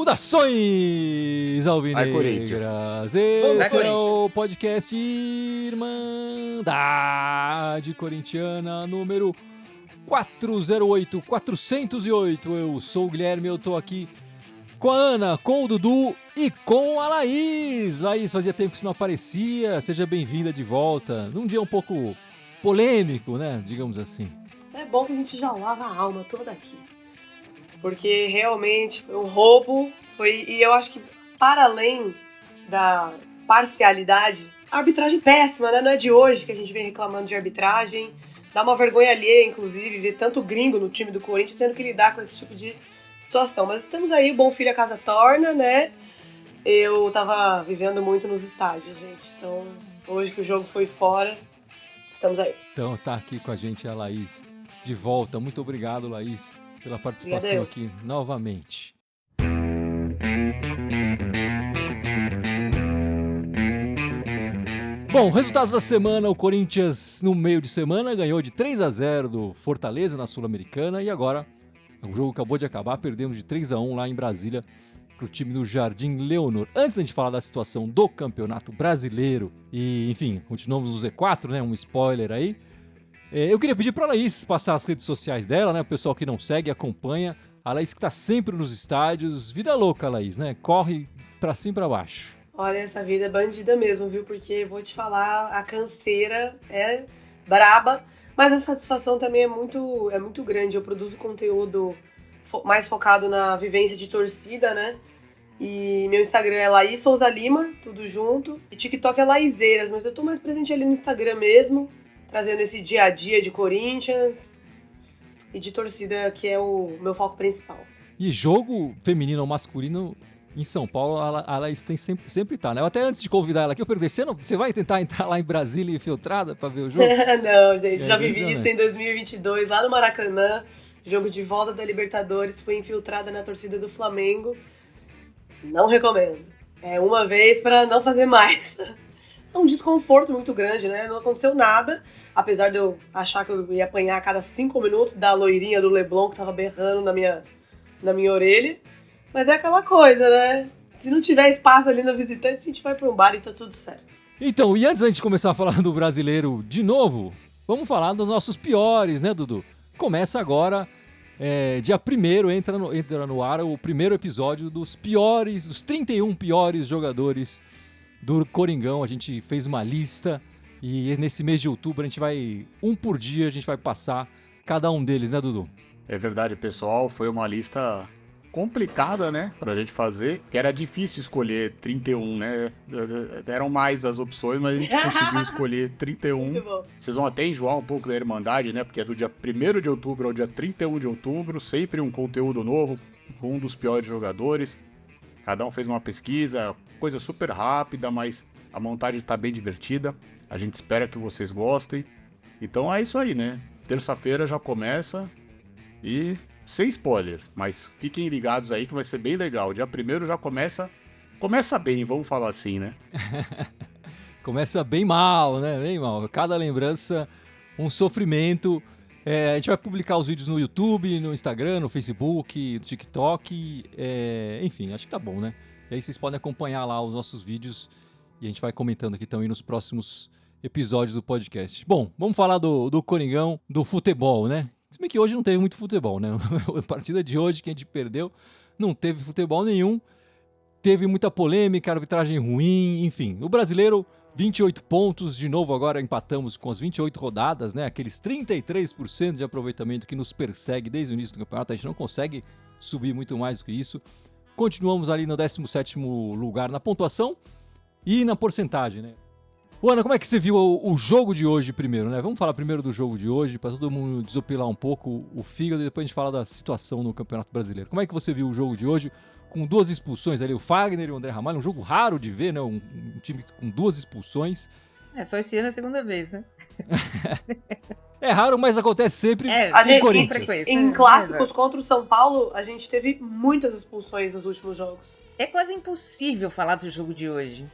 Saudações, alvinegras! Esse é o podcast Irmandade Corintiana número 408. Eu sou o Guilherme, eu tô aqui com a Ana, com o Dudu e com a Laís. Laís, fazia tempo que você não aparecia, seja bem-vinda de volta. Num dia um pouco polêmico, né, digamos assim. É bom que a gente já lava a alma toda aqui. Porque realmente foi um roubo, e eu acho que para além da parcialidade, a arbitragem péssima, né? Não é de hoje que a gente vem reclamando de arbitragem. Dá uma vergonha alheia, inclusive, ver tanto gringo no time do Corinthians tendo que lidar com esse tipo de situação. Mas estamos aí, bom filho a casa torna, né? Eu tava vivendo muito nos estádios, gente. Então, hoje que o jogo foi fora, estamos aí. Então, tá aqui com a gente a Laís de volta. Muito obrigado, Laís, pela participação aqui novamente. Bom, resultados da semana, o Corinthians no meio de semana ganhou de 3-0 do Fortaleza na Sul-Americana e agora o jogo acabou de acabar, perdemos de 3-1 lá em Brasília para o time do Jardim Leonor. Antes da gente falar da situação do Campeonato Brasileiro e, enfim, continuamos no Z4, né, um spoiler aí, eu queria pedir para a Laís passar as redes sociais dela, né? O pessoal que não segue, acompanha. A Laís que está sempre nos estádios. Vida louca, Laís, né? Corre para cima e para baixo. Olha, essa vida é bandida mesmo, viu? Porque, vou te falar, a canseira é braba, mas a satisfação também é muito grande. Eu produzo conteúdo mais focado na vivência de torcida, né? E meu Instagram é Laís Souza Lima, tudo junto. E TikTok é Laizeiras, mas eu tô mais presente ali no Instagram mesmo, trazendo esse dia a dia de Corinthians e de torcida, que é o meu foco principal. E jogo feminino ou masculino em São Paulo, a Laís tem sempre tá, né? Eu até antes de convidar ela aqui, eu perguntei, você vai tentar entrar lá em Brasília infiltrada pra ver o jogo? Não, gente, já vivi isso em 2022, lá no Maracanã, jogo de volta da Libertadores, fui infiltrada na torcida do Flamengo. Não recomendo. É uma vez pra não fazer mais. É um desconforto muito grande, né? Não aconteceu nada, apesar de eu achar que eu ia apanhar a cada 5 minutos da loirinha do Leblon que tava berrando na minha orelha. Mas é aquela coisa, né? Se não tiver espaço ali no visitante, a gente vai para um bar e tá tudo certo. Então, e antes da gente começar a falar do brasileiro de novo, vamos falar dos nossos piores, né, Dudu? Começa agora, dia 1º, entra no ar o primeiro episódio dos 31 piores jogadores do Coringão. A gente fez uma lista e nesse mês de outubro a gente vai, um por dia, a gente vai passar cada um deles, né, Dudu? É verdade, pessoal, foi uma lista complicada, né, pra gente fazer, que era difícil escolher 31, né, eram mais as opções, mas a gente conseguiu escolher 31. Muito bom. Vocês vão até enjoar um pouco da Irmandade, né, porque é do dia 1º de outubro ao dia 31 de outubro, sempre um conteúdo novo, com um dos piores jogadores. Cada um fez uma pesquisa, coisa super rápida, mas a montagem tá bem divertida. A gente espera que vocês gostem. Então é isso aí, né? Terça-feira já começa e sem spoilers, mas fiquem ligados aí que vai ser bem legal. Dia 1º já começa bem, vamos falar assim, né? Começa bem mal, né? Bem mal. Cada lembrança, um sofrimento. A gente vai publicar os vídeos no YouTube, no Instagram, no Facebook, no TikTok, enfim, acho que tá bom, né? E aí vocês podem acompanhar lá os nossos vídeos e a gente vai comentando aqui também nos próximos episódios do podcast. Bom, vamos falar do Coringão, do futebol, né? Se bem que hoje não teve muito futebol, né? A partida de hoje que a gente perdeu não teve futebol nenhum, teve muita polêmica, arbitragem ruim, enfim. O brasileiro, 28 pontos, de novo agora empatamos com as 28 rodadas, né? Aqueles 33% de aproveitamento que nos persegue desde o início do campeonato, a gente não consegue subir muito mais do que isso. Continuamos ali no 17º lugar na pontuação e na porcentagem, né? Ana, como é que você viu o jogo de hoje primeiro, né? Vamos falar primeiro do jogo de hoje, para todo mundo desopilar um pouco o fígado e depois a gente fala da situação no Campeonato Brasileiro. Como é que você viu o jogo de hoje com 2 expulsões ali, o Fagner e o André Ramalho, um jogo raro de ver, né? Um time com 2 expulsões. Só esse ano é a segunda vez, né? É raro, mas acontece sempre com o Corinthians. Em clássicos contra o São Paulo, a gente teve muitas expulsões nos últimos jogos. É quase impossível falar do jogo de hoje.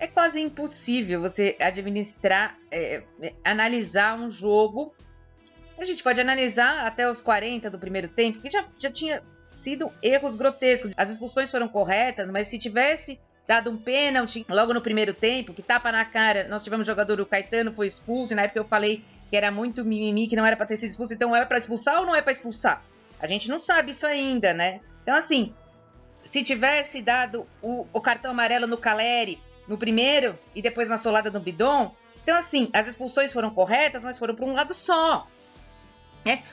É quase impossível você administrar, analisar um jogo. A gente pode analisar até os 40 do primeiro tempo, que já tinha sido erros grotescos. As expulsões foram corretas, mas se tivesse dado um pênalti logo no primeiro tempo, que tapa na cara, nós tivemos jogador, o Caetano foi expulso, e na época eu falei que era muito mimimi, que não era pra ter sido expulso, então é pra expulsar ou não é pra expulsar? A gente não sabe isso ainda, né? Então assim, se tivesse dado o cartão amarelo no Caleri, no primeiro, e depois na solada do Bidon, então assim, as expulsões foram corretas, mas foram pra um lado só.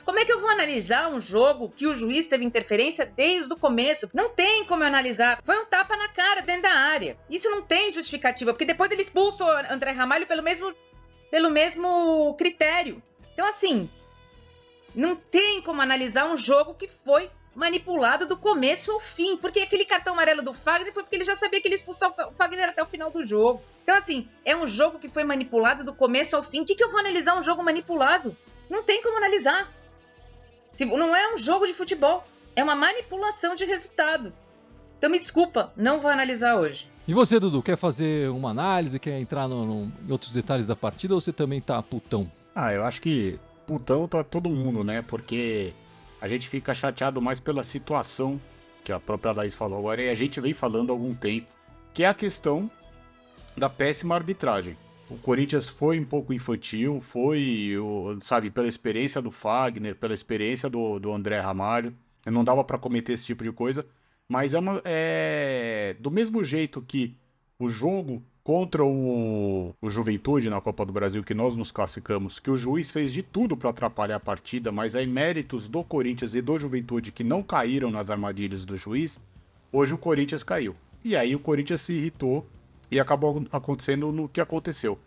Como é que eu vou analisar um jogo que o juiz teve interferência desde o começo? Não tem como eu analisar. Foi um tapa na cara dentro da área. Isso não tem justificativa, porque depois ele expulsa o André Ramalho pelo mesmo critério. Então, assim, não tem como analisar um jogo que foi manipulado do começo ao fim. Porque aquele cartão amarelo do Fagner foi porque ele já sabia que ele ia expulsar o Fagner até o final do jogo. Então, assim, é um jogo que foi manipulado do começo ao fim. O que eu vou analisar um jogo manipulado? Não tem como analisar. Não é um jogo de futebol. É uma manipulação de resultado. Então me desculpa, não vou analisar hoje. E você, Dudu, quer fazer uma análise? Quer entrar em outros detalhes da partida ou você também tá putão? Eu acho que putão tá todo mundo, né? Porque a gente fica chateado mais pela situação que a própria Laís falou agora e a gente vem falando há algum tempo, que é a questão da péssima arbitragem. O Corinthians foi um pouco infantil, pela experiência do Fagner, pela experiência do André Ramalho, não dava para cometer esse tipo de coisa, mas do mesmo jeito que o jogo contra o Juventude na Copa do Brasil, que nós nos classificamos, que o juiz fez de tudo para atrapalhar a partida, mas é méritos do Corinthians e do Juventude que não caíram nas armadilhas do juiz, hoje o Corinthians caiu. E aí o Corinthians se irritou e acabou acontecendo no que aconteceu.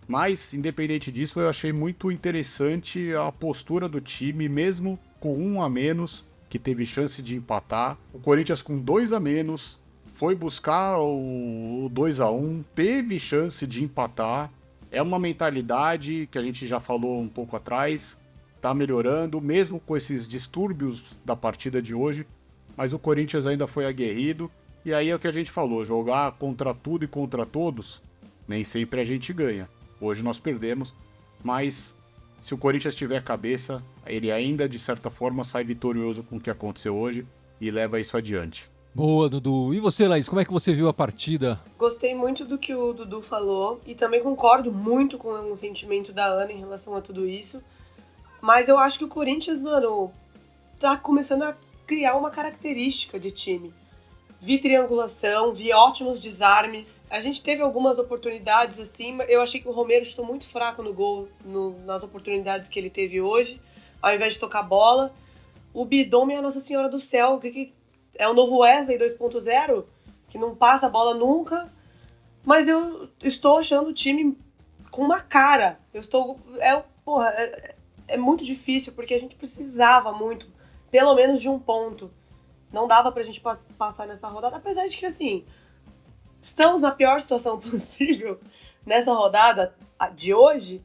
Mas, independente disso, eu achei muito interessante a postura do time, mesmo com 1 a menos, que teve chance de empatar. O Corinthians com 2 a menos, foi buscar o 2 a 1, teve chance de empatar. É uma mentalidade que a gente já falou um pouco atrás, tá melhorando, mesmo com esses distúrbios da partida de hoje. Mas o Corinthians ainda foi aguerrido. E aí é o que a gente falou, jogar contra tudo e contra todos, nem sempre a gente ganha. Hoje nós perdemos, mas se o Corinthians tiver cabeça, ele ainda de certa forma sai vitorioso com o que aconteceu hoje e leva isso adiante. Boa, Dudu. E você, Laís, como é que você viu a partida? Gostei muito do que o Dudu falou e também concordo muito com o sentimento da Ana em relação a tudo isso. Mas eu acho que o Corinthians, mano, tá começando a criar uma característica de time. Vi triangulação, vi ótimos desarmes. A gente teve algumas oportunidades assim, eu achei que o Romero estou muito fraco no gol, nas oportunidades que ele teve hoje, ao invés de tocar bola. O Bidon, minha Nossa Senhora do Céu, que é o novo Wesley 2.0, que não passa a bola nunca. Mas eu estou achando o time com uma cara. É muito difícil, porque a gente precisava muito, pelo menos de um ponto. Não dava pra gente passar nessa rodada, apesar de que, assim, estamos na pior situação possível nessa rodada de hoje,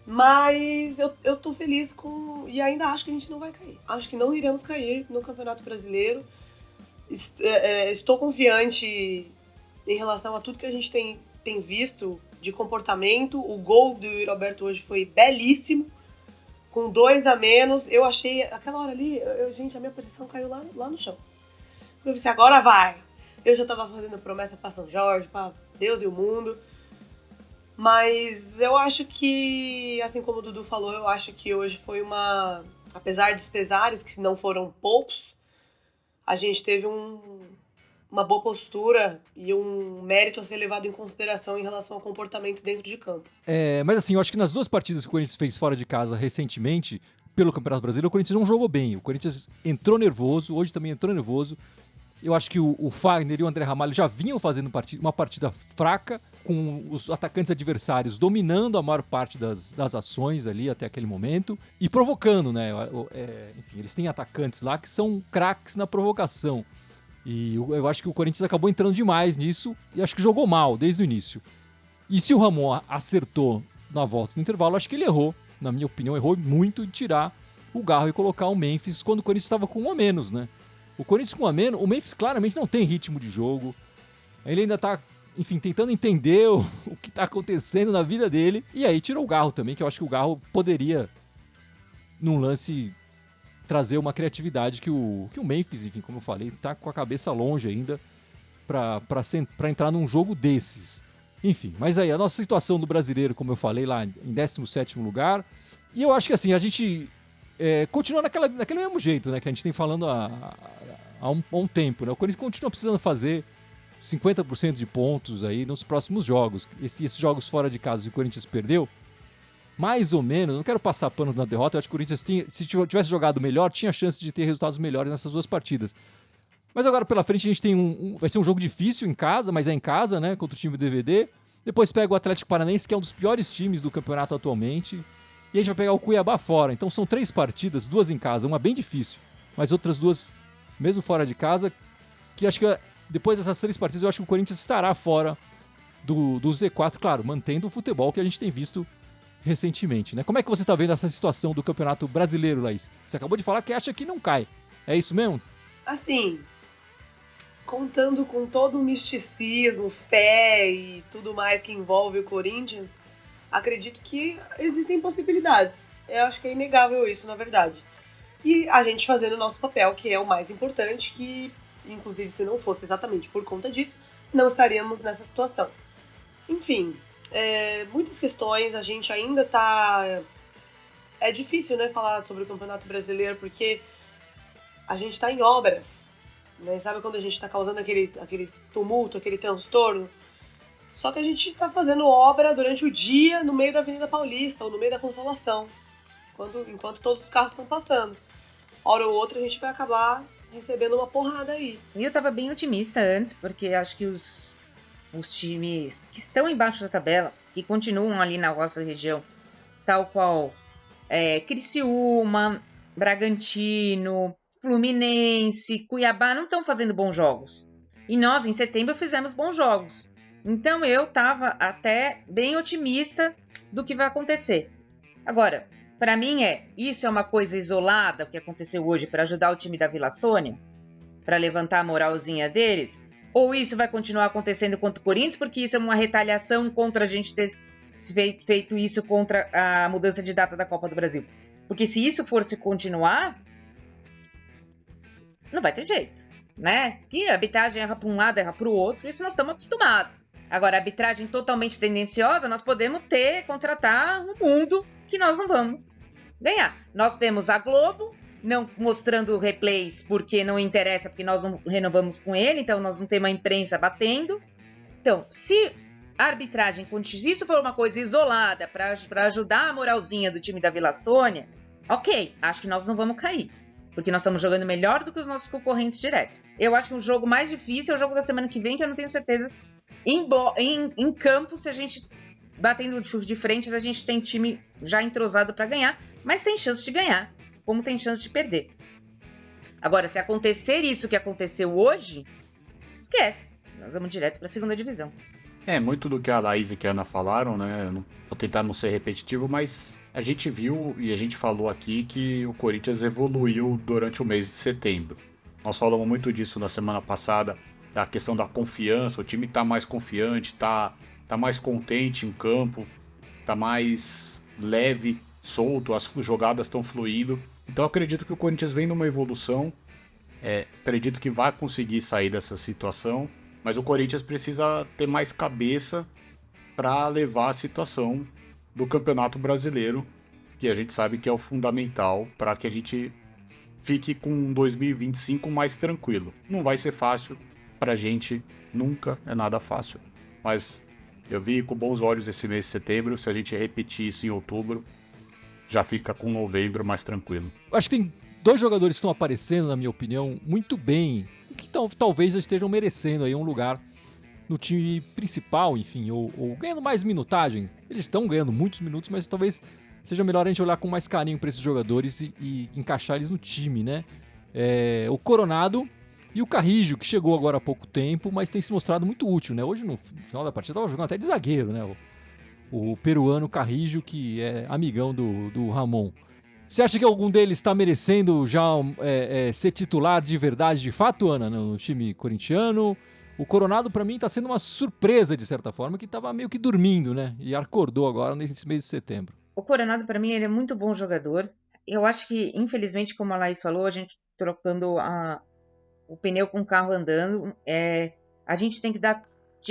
mas eu tô feliz e ainda acho que a gente não vai cair. Acho que não iremos cair no Campeonato Brasileiro. Estou confiante em relação a tudo que a gente tem visto de comportamento. O gol do Roberto hoje foi belíssimo. Com 2 a menos, eu achei... Aquela hora ali, gente, a minha posição caiu lá no chão. Eu pensei, agora vai. Eu já tava fazendo promessa pra São Jorge, pra Deus e o mundo. Mas eu acho que, assim como o Dudu falou, eu acho que hoje foi apesar dos pesares, que não foram poucos, a gente teve uma boa postura e um mérito a ser levado em consideração em relação ao comportamento dentro de campo. Mas assim, eu acho que nas 2 partidas que o Corinthians fez fora de casa recentemente, pelo Campeonato Brasileiro, o Corinthians não jogou bem. O Corinthians entrou nervoso, hoje também entrou nervoso. Eu acho que o Fagner e o André Ramalho já vinham fazendo uma partida fraca, com os atacantes adversários dominando a maior parte das ações ali até aquele momento e provocando, né? Enfim, eles têm atacantes lá que são craques na provocação. E eu acho que o Corinthians acabou entrando demais nisso e acho que jogou mal desde o início. E se o Ramon acertou na volta do intervalo, acho que ele errou. Na minha opinião, errou muito em tirar o Garro e colocar o Memphis quando o Corinthians estava com 1 a menos, né? O Corinthians com 1 a menos, o Memphis claramente não tem ritmo de jogo. Ele ainda tá enfim, tentando entender o que tá acontecendo na vida dele. E aí tirou o Garro também, que eu acho que o Garro poderia, num lance, trazer uma criatividade que o Memphis, enfim, como eu falei, tá com a cabeça longe ainda pra entrar num jogo desses. Enfim, mas aí a nossa situação do brasileiro, como eu falei, lá em 17º lugar. E eu acho que assim, a gente continua naquele mesmo jeito, né? Que a gente tem falando há um tempo, né? O Corinthians continua precisando fazer 50% de pontos aí nos próximos jogos. Esses jogos fora de casa que o Corinthians perdeu, mais ou menos, não quero passar pano na derrota, eu acho que o Corinthians, se tivesse jogado melhor, tinha chance de ter resultados melhores nessas duas partidas. Mas agora pela frente a gente tem vai ser um jogo difícil em casa, mas é em casa, né, contra o time do DVD. Depois pega o Atlético Paranaense, que é um dos piores times do campeonato atualmente. E a gente vai pegar o Cuiabá fora. Então são 3 partidas, 2 em casa, uma bem difícil, mas outras 2, mesmo fora de casa, que acho que depois dessas 3 partidas eu acho que o Corinthians estará fora do Z4, claro, mantendo o futebol que a gente tem visto recentemente, né? Como é que você tá vendo essa situação do Campeonato Brasileiro, Laís? Você acabou de falar que acha que não cai. É isso mesmo? Assim, contando com todo o misticismo, fé e tudo mais que envolve o Corinthians, acredito que existem possibilidades. Eu acho que é inegável isso, na verdade. E a gente fazendo o nosso papel, que é o mais importante, que, inclusive, se não fosse exatamente por conta disso, não estaríamos nessa situação. Enfim, muitas questões, a gente ainda tá... É difícil, né, falar sobre o Campeonato Brasileiro, porque a gente tá em obras, né? Sabe quando a gente tá causando aquele tumulto, aquele transtorno? Só que a gente tá fazendo obra durante o dia no meio da Avenida Paulista ou no meio da Consolação, enquanto todos os carros estão passando. Hora ou outra a gente vai acabar recebendo uma porrada aí. E eu tava bem otimista antes, porque acho que os times que estão embaixo da tabela, que continuam ali na nossa região, tal qual Criciúma, Bragantino, Fluminense, Cuiabá, não estão fazendo bons jogos. E nós, em setembro, fizemos bons jogos. Então eu tava até bem otimista do que vai acontecer. Agora, para mim isso é uma coisa isolada, o que aconteceu hoje, para ajudar o time da Vila Sônia, para levantar a moralzinha deles, ou isso vai continuar acontecendo contra o Corinthians, porque isso é uma retaliação contra a gente ter feito isso contra a mudança de data da Copa do Brasil. Porque se isso fosse continuar, não vai ter jeito, né? Que a arbitragem erra para um lado, erra para o outro, isso nós estamos acostumados. Agora, a arbitragem totalmente tendenciosa, nós podemos contratar um mundo que nós não vamos ganhar. Nós temos a Globo, não mostrando replays porque não interessa, porque nós não renovamos com ele, então nós não temos a imprensa batendo. Então, se a arbitragem, se isso for uma coisa isolada para ajudar a moralzinha do time da Vila Sônia, ok, acho que nós não vamos cair, porque nós estamos jogando melhor do que os nossos concorrentes diretos. Eu acho que o jogo mais difícil é o jogo da semana que vem, que eu não tenho certeza. Em campo, se a gente batendo de frente, a gente tem time já entrosado para ganhar, mas tem chance de ganhar, como tem chance de perder. Agora, se acontecer isso que aconteceu hoje, esquece. Nós vamos direto para a segunda divisão. Muito do que a Laís e a Ana falaram, né? Vou tentar não ser repetitivo, mas a gente viu e a gente falou aqui que o Corinthians evoluiu durante o mês de setembro. Nós falamos muito disso na semana passada, da questão da confiança, o time tá mais confiante, tá mais contente em campo, tá mais leve, solto, as jogadas estão fluindo. Então eu acredito que o Corinthians vem numa evolução, acredito que vai conseguir sair dessa situação, mas o Corinthians precisa ter mais cabeça para levar a situação do Campeonato Brasileiro, que a gente sabe que é o fundamental para que a gente fique com 2025 mais tranquilo. Não vai ser fácil. Pra gente nunca é nada fácil, mas eu vi com bons olhos esse mês de setembro. Se a gente repetir isso em outubro, já fica com novembro mais tranquilo. Acho que tem 2 jogadores que estão aparecendo, na minha opinião, muito bem, que talvez estejam merecendo aí um lugar no time principal, enfim, ou ganhando mais minutagem. Eles estão ganhando muitos minutos, mas talvez seja melhor a gente olhar com mais carinho para esses jogadores e encaixar eles no time, né? O Coronado e o Carrijo, que chegou agora há pouco tempo, mas tem se mostrado muito útil, né? Hoje, no final da partida, estava jogando até de zagueiro, né? O peruano Carrijo, que é amigão do Ramon. Você acha que algum deles está merecendo já ser titular de verdade, de fato, Ana, no time corintiano? O Coronado, pra mim, tá sendo uma surpresa, de certa forma, que tava meio que dormindo, né? E acordou agora nesse mês de setembro. O Coronado, para mim, ele é muito bom jogador. Eu acho que, infelizmente, como a Laís falou, a gente trocando o pneu com o carro andando, a gente tinha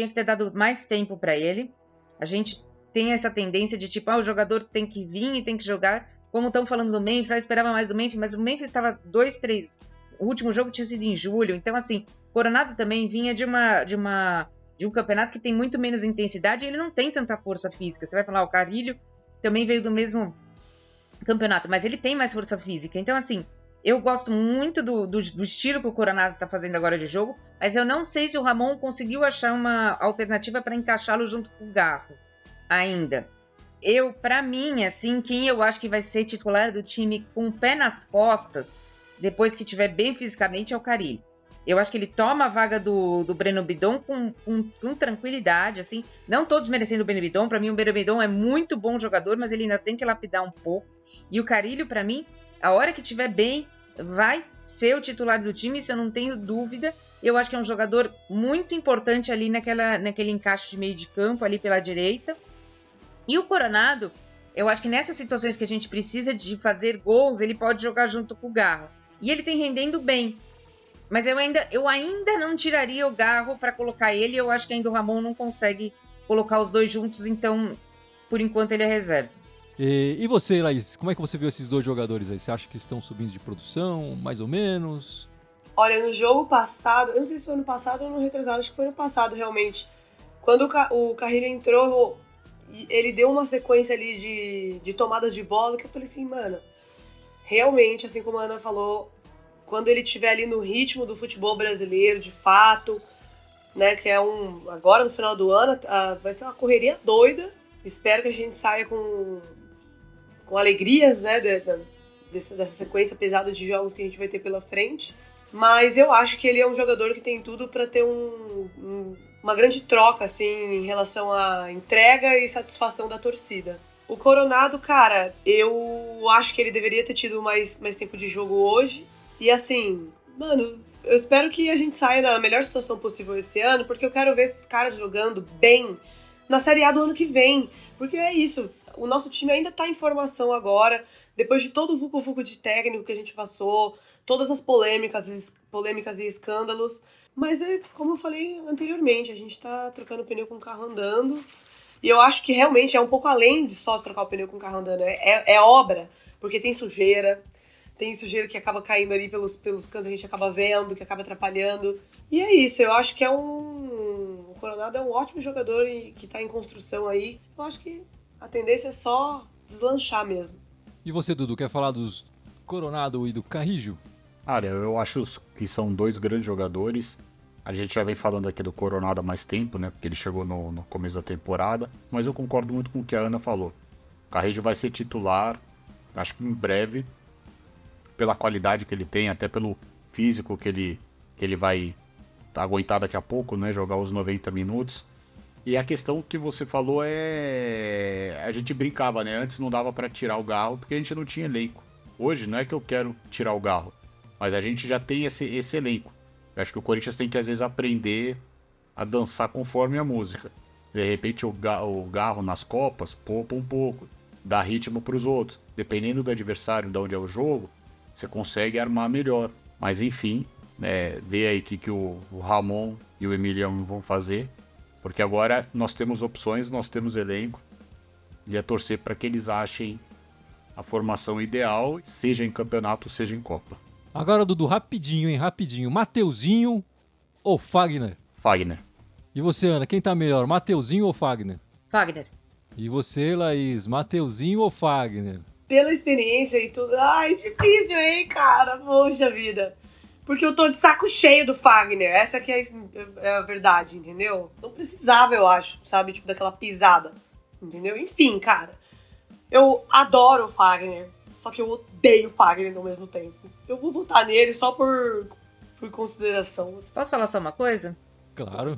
que ter dado mais tempo para ele. A gente tem essa tendência de tipo, o jogador tem que vir e tem que jogar. Como estão falando do Memphis, eu esperava mais do Memphis, mas o Memphis estava 2-3. O último jogo tinha sido em julho, então assim, Coronado também vinha de um campeonato que tem muito menos intensidade e ele não tem tanta força física. Você vai falar, o Carrilho também veio do mesmo campeonato, mas ele tem mais força física. Então, assim, eu gosto muito do estilo que o Coronado tá fazendo agora de jogo, mas eu não sei se o Ramon conseguiu achar uma alternativa para encaixá-lo junto com o Garro ainda. Pra mim, assim, quem eu acho que vai ser titular do time com o pé nas costas, depois que estiver bem fisicamente, é o Carrilho. Eu acho que ele toma a vaga do Breno Bidon com tranquilidade, assim. Não tô desmerecendo o Breno Bidon. Pra mim, o Breno Bidon é muito bom jogador, mas ele ainda tem que lapidar um pouco. E o Carrilho, pra mim, a hora que estiver bem, vai ser o titular do time, isso eu não tenho dúvida. Eu acho que é um jogador muito importante ali naquele encaixe de meio de campo, ali pela direita. E o Coronado, eu acho que nessas situações que a gente precisa de fazer gols, ele pode jogar junto com o Garro. E ele tem rendendo bem. Mas eu ainda não tiraria o Garro para colocar ele. Eu acho que ainda o Ramon não consegue colocar os dois juntos, então, por enquanto, ele é reserva. E você, Laís, como é que você viu esses dois jogadores aí? Você acha que estão subindo de produção, mais ou menos? Olha, no jogo passado, eu não sei se foi no passado ou no retrasado, acho que foi no passado, realmente. Quando o Carrilho entrou, ele deu uma sequência ali de tomadas de bola que eu falei assim, mano, realmente, assim como a Ana falou, quando ele estiver ali no ritmo do futebol brasileiro, de fato, né, que é agora no final do ano, vai ser uma correria doida. Espero que a gente saia com alegrias, né, dessa sequência pesada de jogos que a gente vai ter pela frente. Mas eu acho que ele é um jogador que tem tudo para ter uma grande troca, assim, em relação à entrega e satisfação da torcida. O Coronado, cara, eu acho que ele deveria ter tido mais tempo de jogo hoje. E assim, mano, eu espero que a gente saia na melhor situação possível esse ano, porque eu quero ver esses caras jogando bem na Série A do ano que vem. Porque é isso, o nosso time ainda tá em formação agora, depois de todo o vucu-vucu de técnico que a gente passou, todas as polêmicas e escândalos. Mas como eu falei anteriormente, a gente tá trocando pneu com o carro andando. E eu acho que realmente é um pouco além de só trocar o pneu com o carro andando. É obra, porque tem sujeira. Tem sujeira que acaba caindo ali pelos cantos, a gente acaba vendo, que acaba atrapalhando. E é isso, eu acho que o Coronado é um ótimo jogador que tá em construção aí. Eu acho que a tendência é só deslanchar mesmo. E você, Dudu, quer falar dos Coronado e do Carrillo? Olha, eu acho que são dois grandes jogadores. A gente já vem falando aqui do Coronado há mais tempo, né? Porque ele chegou no começo da temporada. Mas eu concordo muito com o que a Ana falou. O Carrillo vai ser titular, acho que em breve, pela qualidade que ele tem, até pelo físico que ele vai aguentar daqui a pouco, né? Jogar os 90 minutos. E a questão que você falou a gente brincava, né? Antes não dava pra tirar o Garro porque a gente não tinha elenco. Hoje não é que eu quero tirar o Garro, mas a gente já tem esse elenco. Eu acho que o Corinthians tem que às vezes aprender a dançar conforme a música. De repente o Garro nas Copas poupa um pouco, dá ritmo pros outros. Dependendo do adversário, de onde é o jogo, você consegue armar melhor. Mas enfim, vê aí que o Ramon e o Emiliano vão fazer. Porque agora nós temos opções, nós temos elenco. E é torcer para que eles achem a formação ideal, seja em campeonato, seja em Copa. Agora, Dudu, rapidinho, hein? Rapidinho. Mateuzinho ou Fagner? Fagner. E você, Ana, quem tá melhor, Mateuzinho ou Fagner? Fagner. E você, Laís, Mateuzinho ou Fagner? Pela experiência e tudo. Ai, difícil, hein, cara? Poxa vida. Porque eu tô de saco cheio do Fagner. Essa aqui é a verdade, entendeu? Não precisava, eu acho, sabe? Tipo, daquela pisada. Entendeu? Enfim, cara. Eu adoro o Fagner. Só que eu odeio o Fagner ao mesmo tempo. Eu vou votar nele só por consideração. Posso falar só uma coisa? Claro.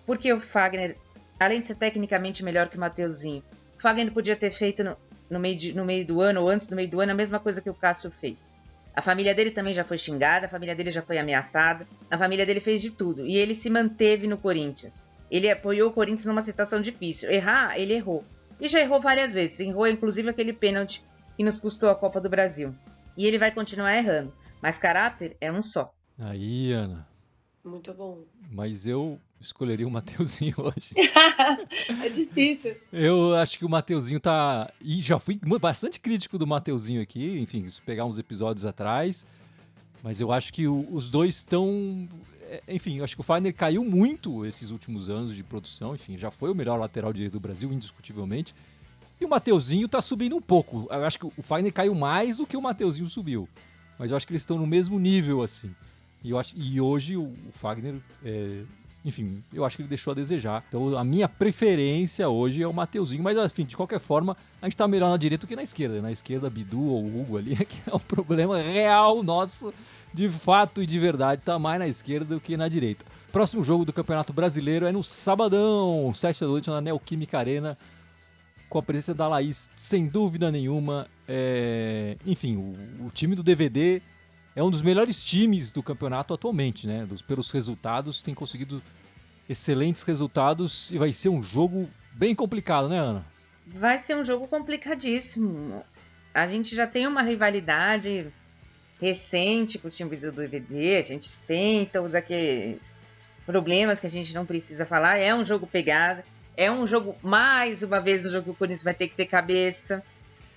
Porque o Fagner, além de ser tecnicamente melhor que o Mateuzinho, o Fagner podia ter feito no meio do ano, ou antes do meio do ano, a mesma coisa que o Cássio fez. A família dele também já foi xingada, a família dele já foi ameaçada, a família dele fez de tudo. E ele se manteve no Corinthians. Ele apoiou o Corinthians numa situação difícil. Errar, ele errou. E já errou várias vezes. Errou, inclusive, aquele pênalti que nos custou a Copa do Brasil. E ele vai continuar errando. Mas caráter é um só. Aí, Ana. Muito bom. Mas eu escolheria o Mateuzinho hoje. É difícil. Eu acho que o Mateuzinho tá... E já fui bastante crítico do Mateuzinho aqui, enfim, se pegar uns episódios atrás. Mas eu acho que os dois estão... Enfim, eu acho que o Fagner caiu muito esses últimos anos de produção. Enfim, já foi o melhor lateral direito do Brasil, indiscutivelmente. E o Mateuzinho tá subindo um pouco. Eu acho que o Fagner caiu mais do que o Mateuzinho subiu. Mas eu acho que eles estão no mesmo nível, assim. E hoje o Fagner... Enfim, eu acho que ele deixou a desejar. Então, a minha preferência hoje é o Mateuzinho. Mas, enfim, de qualquer forma, a gente tá melhor na direita do que na esquerda. Na esquerda, Bidu ou Hugo ali, que é um problema real nosso, de fato e de verdade. Tá mais na esquerda do que na direita. Próximo jogo do Campeonato Brasileiro é no sabadão, 7 da noite, na Neoquímica Arena, com a presença da Laís, sem dúvida nenhuma. Enfim, o time do DVD... é um dos melhores times do campeonato atualmente, né? Pelos resultados, tem conseguido excelentes resultados e vai ser um jogo bem complicado, né, Ana? Vai ser um jogo complicadíssimo. A gente já tem uma rivalidade recente com o time do DVD, a gente tem todos aqueles problemas que a gente não precisa falar. É um jogo pegado, é um jogo, mais uma vez, um jogo que o Corinthians vai ter que ter cabeça.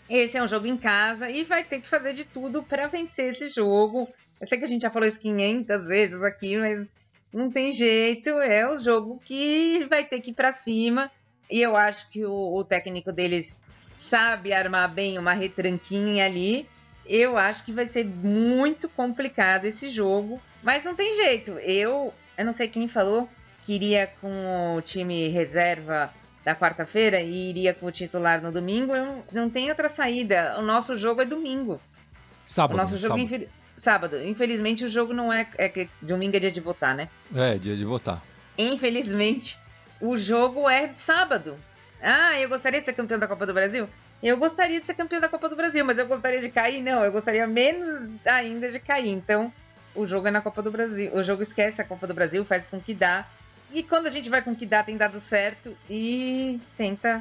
Esse é um jogo em casa e vai ter que fazer de tudo para vencer esse jogo. Eu sei que a gente já falou isso 500 vezes aqui, mas não tem jeito. É o jogo que vai ter que ir para cima. E eu acho que o técnico deles sabe armar bem uma retranquinha ali. Eu acho que vai ser muito complicado esse jogo. Mas não tem jeito. Eu não sei quem falou que iria com o time reserva da quarta-feira e iria com o titular no domingo. Não tem outra saída. O nosso jogo é domingo. Sábado. O nosso jogo sábado. Infelizmente, o jogo não é que domingo é dia de votar, né? É, dia de votar. Infelizmente, o jogo é sábado. Eu gostaria de ser campeão da Copa do Brasil? Eu gostaria de ser campeão da Copa do Brasil, mas eu gostaria de cair? Não, eu gostaria menos ainda de cair. Então, o jogo é na Copa do Brasil. O jogo esquece a Copa do Brasil, faz com que dá. E quando a gente vai com o que dá, tem dado certo. E tenta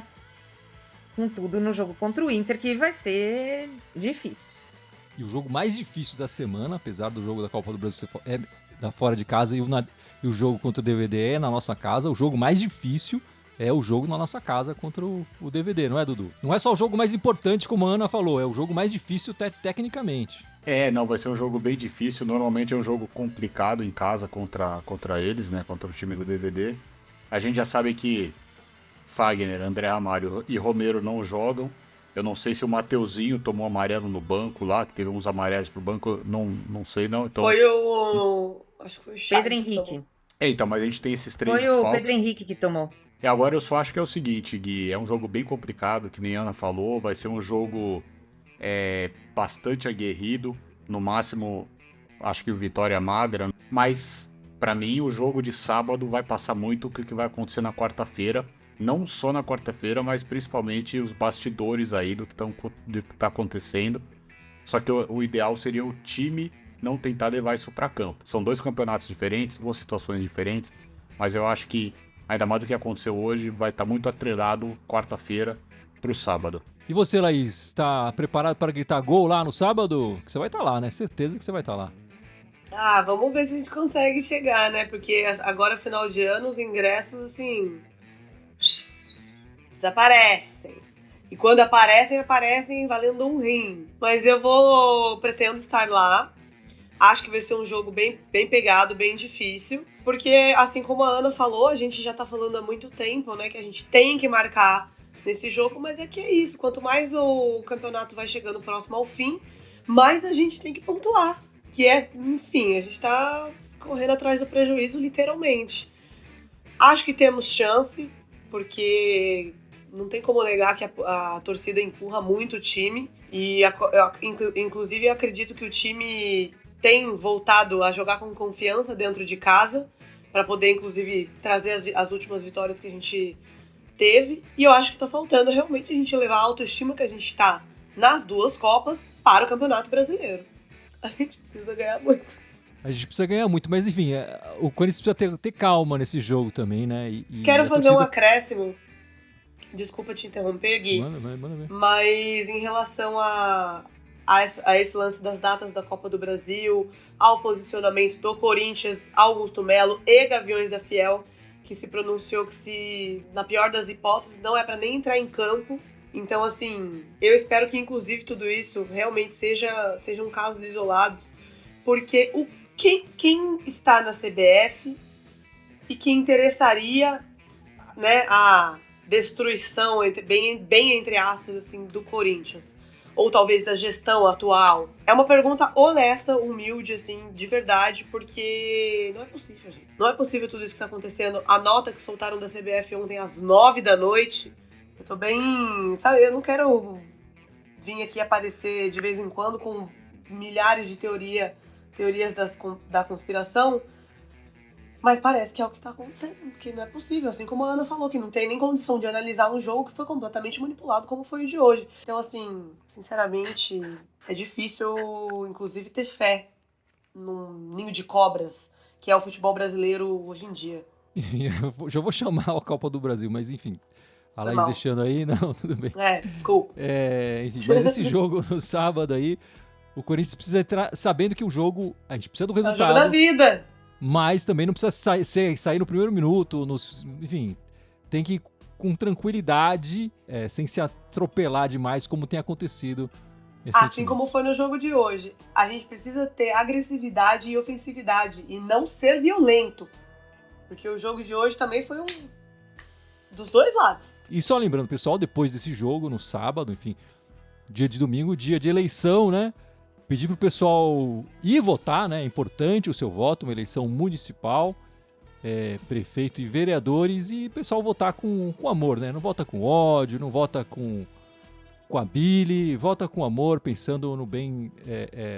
com tudo no jogo contra o Inter, que vai ser difícil. E o jogo mais difícil da semana, apesar do jogo da Copa do Brasil é da fora de casa e o jogo contra o DVD é na nossa casa, o jogo mais difícil é o jogo na nossa casa contra o DVD, não é, Dudu? Não é só o jogo mais importante, como a Ana falou, é o jogo mais difícil tecnicamente. Não, vai ser um jogo bem difícil. Normalmente é um jogo complicado em casa contra eles, né? Contra o time do DVD. A gente já sabe que Fagner, André Amaro e Romero não jogam. Eu não sei se o Mateuzinho tomou amarelo no banco lá, que teve uns amarelos pro banco, não sei não. Então... Foi acho que foi o Chaves Pedro Henrique. Então, mas a gente tem esses três desfalques. Foi o Pedro Henrique que tomou. E agora eu só acho que é o seguinte, Gui, é um jogo bem complicado, que nem a Ana falou, vai ser um jogo... bastante aguerrido, no máximo acho que o vitória magra, mas pra mim o jogo de sábado vai passar muito o que vai acontecer na quarta-feira, não só na quarta-feira, mas principalmente os bastidores aí do que tá acontecendo, só que o ideal seria o time não tentar levar isso pra campo. São dois campeonatos diferentes, duas situações diferentes, mas eu acho que ainda mais do que aconteceu hoje, vai estar muito atrelado quarta-feira pro sábado. E você, Laís, está preparado para gritar gol lá no sábado? Você vai estar lá, né? Certeza que você vai estar lá. Vamos ver se a gente consegue chegar, né? Porque agora, final de ano, os ingressos, assim... desaparecem. E quando aparecem valendo um rim. Mas pretendo estar lá. Acho que vai ser um jogo bem pegado, bem difícil. Porque, assim como a Ana falou, a gente já tá falando há muito tempo, né? Que a gente tem que marcar nesse jogo, mas é que é isso. Quanto mais o campeonato vai chegando próximo ao fim, mais a gente tem que pontuar. Que enfim, a gente tá correndo atrás do prejuízo, literalmente. Acho que temos chance, porque não tem como negar que a torcida empurra muito o time. E, inclusive, eu acredito que o time tem voltado a jogar com confiança dentro de casa, para poder, inclusive, trazer as últimas vitórias que a gente teve. E eu acho que tá faltando realmente a gente levar a autoestima que a gente tá nas duas Copas para o Campeonato Brasileiro. A gente precisa ganhar muito. A gente precisa ganhar muito, mas enfim, o Corinthians precisa ter calma nesse jogo também, né? Quero fazer um acréscimo. Desculpa te interromper, Gui. Manda ver. Mas em relação a esse lance das datas da Copa do Brasil, ao posicionamento do Corinthians, Augusto Melo e Gaviões da Fiel, que se pronunciou que se, na pior das hipóteses, não é para nem entrar em campo. Então, assim, eu espero que, inclusive, tudo isso realmente sejam casos isolados, porque quem está na CBF e que interessaria, né, a destruição, bem entre aspas, assim, do Corinthians, ou talvez da gestão atual? É uma pergunta honesta, humilde, assim, de verdade, porque não é possível, gente. Não é possível tudo isso que tá acontecendo. A nota que soltaram da CBF ontem às 9 da noite, eu tô bem... Sabe, eu não quero vir aqui aparecer de vez em quando com milhares de teorias da conspiração, mas parece que é o que tá acontecendo, que não é possível. Assim como a Ana falou, que não tem nem condição de analisar um jogo que foi completamente manipulado como foi o de hoje. Então, assim, sinceramente, é difícil, inclusive, ter fé num ninho de cobras, que é o futebol brasileiro hoje em dia. Já vou chamar a Copa do Brasil, mas enfim. A Laís deixando aí, não, tudo bem. Desculpa. Enfim, mas esse jogo no sábado aí, o Corinthians precisa entrar sabendo que o jogo, a gente precisa do resultado. É o jogo da vida. Mas também não precisa sair no primeiro minuto, enfim, tem que ir com tranquilidade, sem se atropelar demais, como tem acontecido recentemente. Assim como foi no jogo de hoje. A gente precisa ter agressividade e ofensividade e não ser violento. Porque o jogo de hoje também foi dos dois lados. E só lembrando, pessoal, depois desse jogo, no sábado, enfim, dia de domingo, dia de eleição, né? Pedir pro pessoal ir votar, né? É importante o seu voto, uma eleição municipal, prefeito e vereadores, e o pessoal votar com amor, né? Não vota com ódio, não vota com a bile, vota com amor, pensando no bem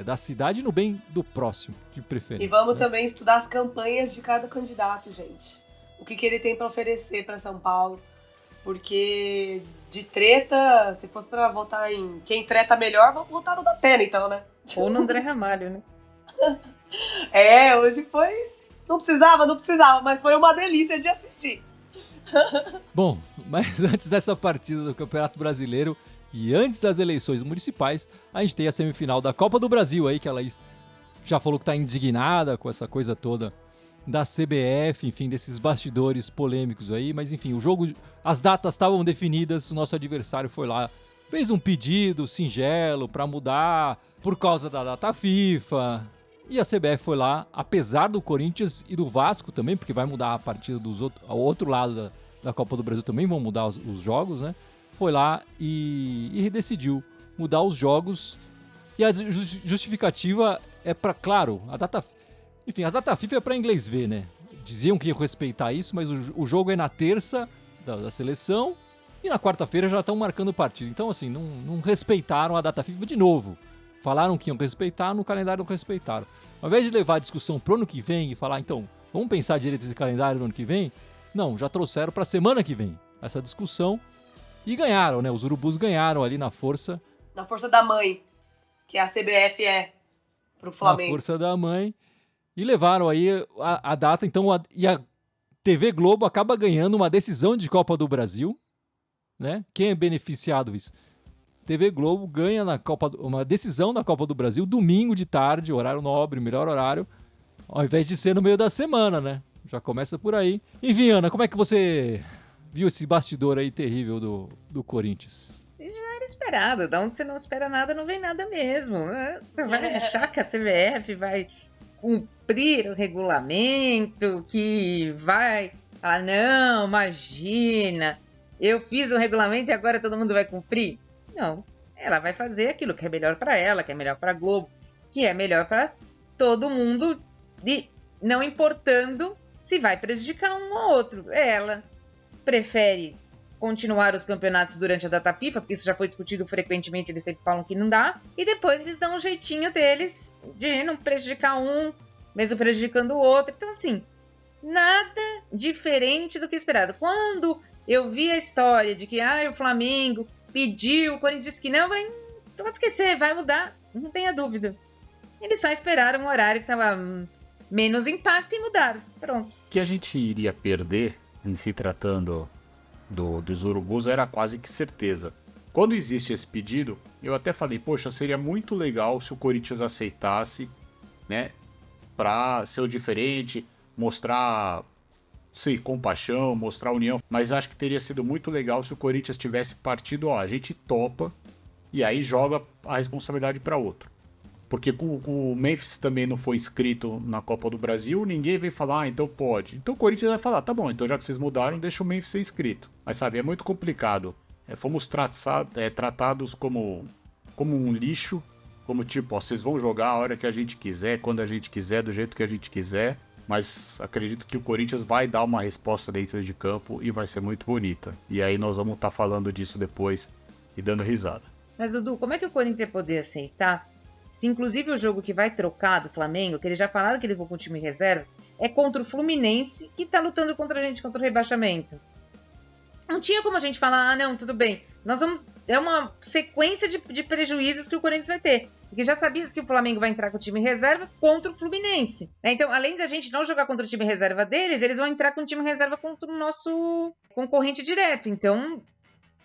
da cidade e no bem do próximo, de preferência. E vamos também estudar as campanhas de cada candidato, gente. O que ele tem para oferecer para São Paulo. Porque de treta, se fosse pra votar em quem treta melhor, vamos votar no Datena, então, né? Ou no André Ramalho, né? Hoje foi... Não precisava, mas foi uma delícia de assistir. Bom, mas antes dessa partida do Campeonato Brasileiro e antes das eleições municipais, a gente tem a semifinal da Copa do Brasil aí, que a Laís já falou que tá indignada com essa coisa toda da CBF, enfim, desses bastidores polêmicos aí, mas enfim, o jogo, as datas estavam definidas, o nosso adversário foi lá, fez um pedido singelo para mudar por causa da data FIFA, e a CBF foi lá, apesar do Corinthians e do Vasco também, porque vai mudar a partida ao outro lado da Copa do Brasil também, vão mudar os jogos, né? Foi lá e decidiu mudar os jogos, e a justificativa é para, claro, a data... Enfim, a data FIFA é para inglês ver, né? Diziam que iam respeitar isso, mas o jogo é na terça da seleção e na quarta-feira já estão marcando partida. Então, assim, não respeitaram a data FIFA de novo. Falaram que iam respeitar, no calendário não respeitaram. Ao invés de levar a discussão pro ano que vem e falar, então, vamos pensar direito esse calendário no ano que vem, não, já trouxeram para a semana que vem essa discussão e ganharam, né? Os urubus ganharam ali na força. Na força da mãe, que a CBF é pro Flamengo. Na força da mãe. E levaram aí a data, então, e a TV Globo acaba ganhando uma decisão de Copa do Brasil, né? Quem é beneficiado isso? TV Globo ganha uma decisão da Copa do Brasil, domingo de tarde, horário nobre, melhor horário, ao invés de ser no meio da semana, né? Já começa por aí. Enfim, Ana, como é que você viu esse bastidor aí terrível do Corinthians? Já era esperado, da onde você não espera nada, não vem nada mesmo. Você vai achar que a CBF vai cumprir o regulamento, que vai... Ah, não, imagina, eu fiz o regulamento e agora todo mundo vai cumprir? Não, ela vai fazer aquilo que é melhor para ela, que é melhor para a Globo, que é melhor para todo mundo, e não importando se vai prejudicar um ou outro. Ela prefere continuar os campeonatos durante a data FIFA, porque isso já foi discutido frequentemente, eles sempre falam que não dá, e depois eles dão um jeitinho deles de não prejudicar um, mesmo prejudicando o outro. Então, assim, nada diferente do que esperado. Quando eu vi a história de que o Flamengo pediu, o Corinthians disse que não, eu falei, pode esquecer, vai mudar, não tenha dúvida. Eles só esperaram um horário que tava menos impacto e mudaram. Pronto. O que a gente iria perder em se tratando dos urubus era quase que certeza. Quando existe esse pedido, eu até falei, poxa, seria muito legal se o Corinthians aceitasse, né, pra ser o diferente, mostrar, sei, compaixão, mostrar união, mas acho que teria sido muito legal se o Corinthians tivesse partido, ó, a gente topa, e aí joga a responsabilidade para outro. Porque o Memphis também não foi inscrito na Copa do Brasil, ninguém veio falar, ah, então pode. Então o Corinthians vai falar, tá bom, então já que vocês mudaram, deixa o Memphis ser inscrito. Mas sabe, é muito complicado. Fomos tratados como um lixo, como tipo, ó, vocês vão jogar a hora que a gente quiser, quando a gente quiser, do jeito que a gente quiser. Mas acredito que o Corinthians vai dar uma resposta dentro de campo e vai ser muito bonita. E aí nós vamos estar falando disso depois e dando risada. Mas, Dudu, como é que o Corinthians ia poder aceitar se inclusive o jogo que vai trocar do Flamengo, que eles já falaram que eles vão com o time reserva, é contra o Fluminense, que tá lutando contra a gente, contra o rebaixamento? Não tinha como a gente falar, ah, não, tudo bem, nós vamos... É uma sequência de prejuízos que o Corinthians vai ter. Porque já sabia que o Flamengo vai entrar com o time reserva contra o Fluminense. Então, além da gente não jogar contra o time reserva deles, eles vão entrar com o time reserva contra o nosso concorrente direto. Então,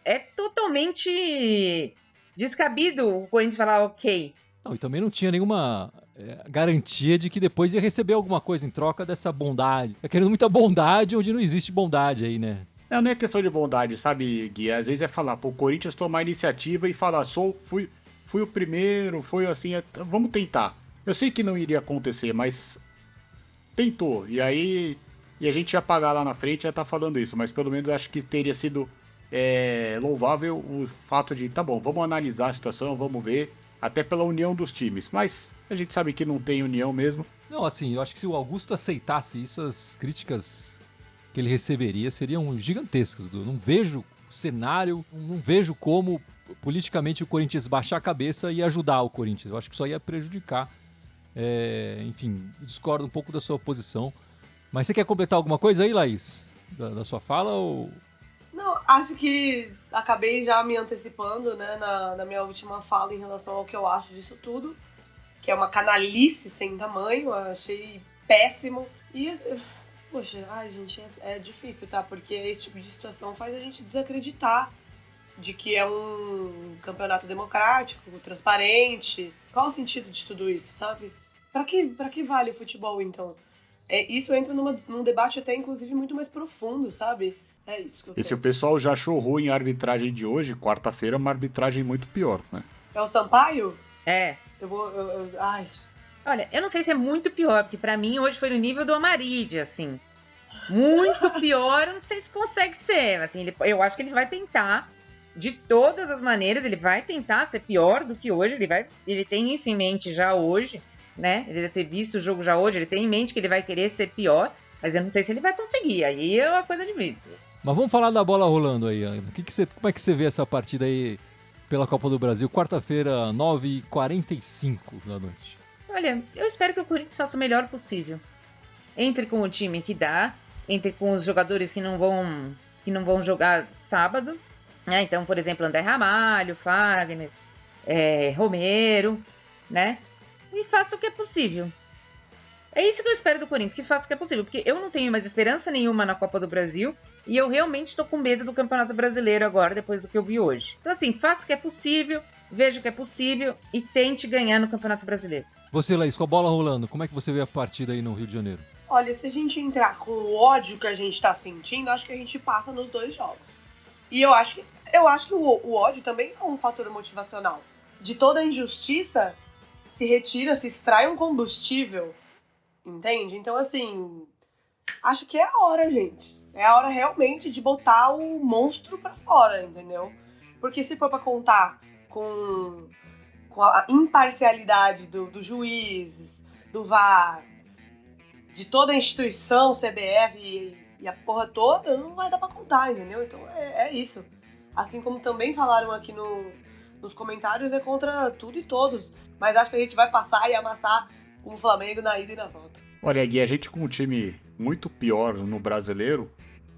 é totalmente descabido o Corinthians falar ok. Não, e também não tinha nenhuma garantia de que depois ia receber alguma coisa em troca dessa bondade. Tá querendo muita bondade onde não existe bondade aí, né? Não é questão de bondade, sabe, Gui? Às vezes é falar, pô, o Corinthians tomar a iniciativa e falar, fui o primeiro, foi assim, vamos tentar. Eu sei que não iria acontecer, mas tentou. E aí, a gente ia pagar lá na frente, ia tá falando isso, mas pelo menos eu acho que teria sido louvável o fato de, tá bom, vamos analisar a situação, vamos ver, até pela união dos times. Mas a gente sabe que não tem união mesmo. Não, assim, eu acho que se o Augusto aceitasse isso, as críticas que ele receberia seriam gigantescas. Não vejo cenário, não vejo como politicamente o Corinthians baixar a cabeça e ajudar o Corinthians. Eu acho que só ia prejudicar. Enfim, discordo um pouco da sua posição. Mas você quer completar alguma coisa aí, Laís? Da sua fala ou... Não, acho que acabei já me antecipando, né, na minha última fala em relação ao que eu acho disso tudo, que é uma canalice sem tamanho, eu achei péssimo. E, poxa, ai gente, é difícil, tá? Porque esse tipo de situação faz a gente desacreditar de que é um campeonato democrático, transparente. Qual o sentido de tudo isso, sabe? Pra que vale o futebol, então? Isso entra num debate até, inclusive, muito mais profundo, sabe? É isso que eu penso. E se o pessoal já achou ruim a arbitragem de hoje, quarta-feira é uma arbitragem muito pior, né? É o Sampaio? É. Ai. Olha, eu não sei se é muito pior, porque pra mim hoje foi no nível do Amaride, assim. Muito pior, eu não sei se consegue ser. Assim, eu acho que ele vai tentar, de todas as maneiras, ele vai tentar ser pior do que hoje. Ele tem isso em mente já hoje, né? Ele deve ter visto o jogo já hoje, ele tem em mente que ele vai querer ser pior, mas eu não sei se ele vai conseguir. Aí é uma coisa difícil. Mas vamos falar da bola rolando aí, Ana. Como é que você vê essa partida aí pela Copa do Brasil? Quarta-feira, 9h45 da noite. Olha, eu espero que o Corinthians faça o melhor possível. Entre com o time que dá, entre com os jogadores que não vão jogar sábado. Então, por exemplo, André Ramalho, Fagner, Romero, né? E faça o que é possível. É isso que eu espero do Corinthians, que faça o que é possível. Porque eu não tenho mais esperança nenhuma na Copa do Brasil. E eu realmente estou com medo do Campeonato Brasileiro agora, depois do que eu vi hoje. Então, assim, faça o que é possível, veja o que é possível e tente ganhar no Campeonato Brasileiro. Você, Laís, com a bola rolando, como é que você vê a partida aí no Rio de Janeiro? Olha, se a gente entrar com o ódio que a gente tá sentindo, acho que a gente passa nos dois jogos. E eu acho que o ódio também é um fator motivacional. De toda a injustiça, se retira, se extrai um combustível, entende? Então, assim, acho que é a hora, gente. É a hora realmente de botar o monstro pra fora, entendeu? Porque se for pra contar com a imparcialidade dos juízes, do VAR, de toda a instituição, CBF e a porra toda, não vai dar pra contar, entendeu? Então é isso. Assim como também falaram aqui nos comentários, é contra tudo e todos. Mas acho que a gente vai passar e amassar com o Flamengo na ida e na volta. Olha, Gui, a gente com um time muito pior no Brasileiro,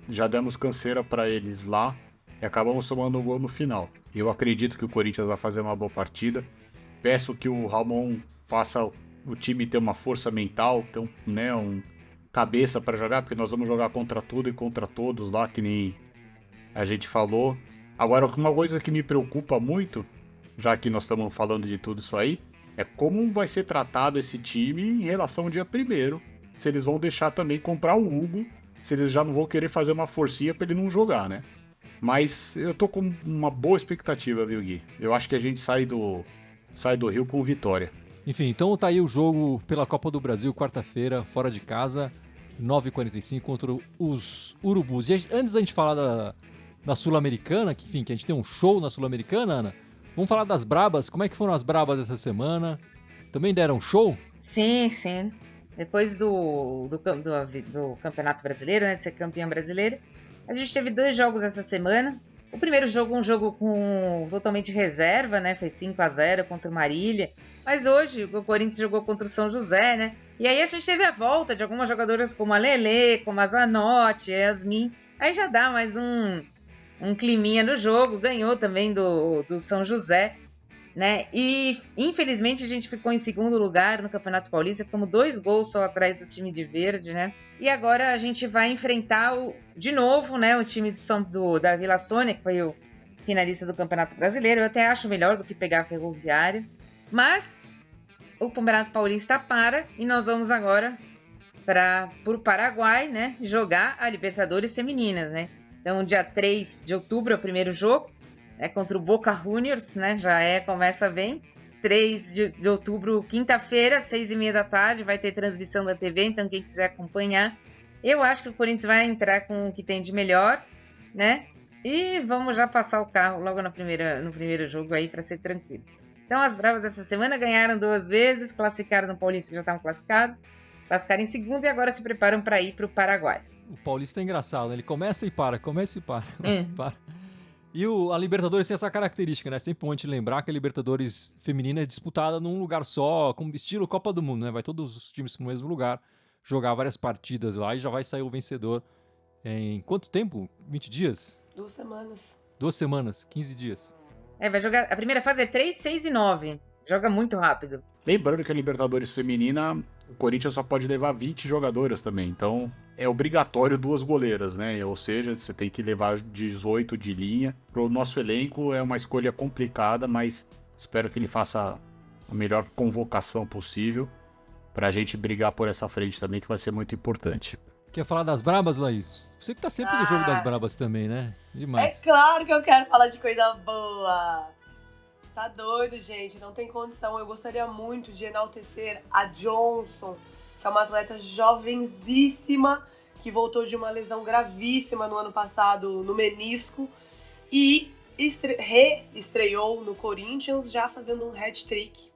já demos canseira pra eles lá e acabamos tomando um gol no final. Eu acredito que o Corinthians vai fazer uma boa partida. Peço que o Ramon faça o time ter uma força mental, ter um cabeça para jogar, porque nós vamos jogar contra tudo e contra todos lá, que nem a gente falou. Agora, uma coisa que me preocupa muito, já que nós estamos falando de tudo isso aí, é como vai ser tratado esse time em relação ao dia 1º. Se eles vão deixar também comprar o Hugo, se eles já não vão querer fazer uma forcinha para ele não jogar, né? Mas eu tô com uma boa expectativa, viu, Gui? Eu acho que a gente sai do Rio com vitória. Enfim, então tá aí o jogo pela Copa do Brasil, quarta-feira, fora de casa, 9h45 contra os Urubus. E antes da gente falar da Sul-Americana, que a gente tem um show na Sul-Americana, Ana, vamos falar das Brabas. Como é que foram as Brabas essa semana? Também deram show? Sim. Depois do Campeonato Brasileiro, né, de ser campeã brasileira, a gente teve 2 jogos essa semana. O primeiro jogo, um jogo com totalmente reserva, né? Foi 5-0 contra o Marília. Mas hoje o Corinthians jogou contra o São José, né? E aí a gente teve a volta de algumas jogadoras como a Lelê, como a Zanotti, a Yasmin. Aí já dá mais um climinha no jogo. Ganhou também do São José, né? E infelizmente a gente ficou em segundo lugar no Campeonato Paulista, como 2 gols só atrás do time de verde, né? E agora a gente vai enfrentar de novo, né, o time da Vila Sônia, que foi o finalista do Campeonato Brasileiro. Eu até acho melhor do que pegar a Ferroviária. Mas o Campeonato Paulista para e nós vamos agora para o Paraguai, né, jogar a Libertadores Femininas, né? Então, dia 3 de outubro é o primeiro jogo, contra o Boca Juniors, né? Começa bem. 3 de outubro, quinta-feira, 6h30 da tarde, vai ter transmissão da TV, então quem quiser acompanhar. Eu acho que o Corinthians vai entrar com o que tem de melhor, né? E vamos já passar o carro logo no primeiro jogo aí para ser tranquilo. Então as Bravas essa semana ganharam 2 vezes, classificaram no Paulista, que já estavam classificaram em segundo e agora se preparam para ir para o Paraguai. O Paulista é engraçado, né? Ele começa e para. Para. E a Libertadores tem essa característica, né? Sempre bom a gente lembrar que a Libertadores feminina é disputada num lugar só, com estilo Copa do Mundo, né? Vai todos os times pro mesmo lugar, jogar várias partidas lá e já vai sair o vencedor em quanto tempo? 20 dias? 2 semanas. 2 semanas, 15 dias. Vai jogar. A primeira fase é 3, 6 e 9. Joga muito rápido. Lembrando que a Libertadores feminina, o Corinthians só pode levar 20 jogadoras também, então é obrigatório 2 goleiras, né? Ou seja, você tem que levar 18 de linha. Pro nosso elenco é uma escolha complicada, mas espero que ele faça a melhor convocação possível pra gente brigar por essa frente também, que vai ser muito importante. Quer falar das Brabas, Laís? Você que tá sempre no jogo das Brabas também, né? Demais. É claro que eu quero falar de coisa boa. Tá doido, gente, não tem condição. Eu gostaria muito de enaltecer a Johnson, que é uma atleta jovenzíssima, que voltou de uma lesão gravíssima no ano passado no menisco e reestreou no Corinthians, já fazendo um hat-trick,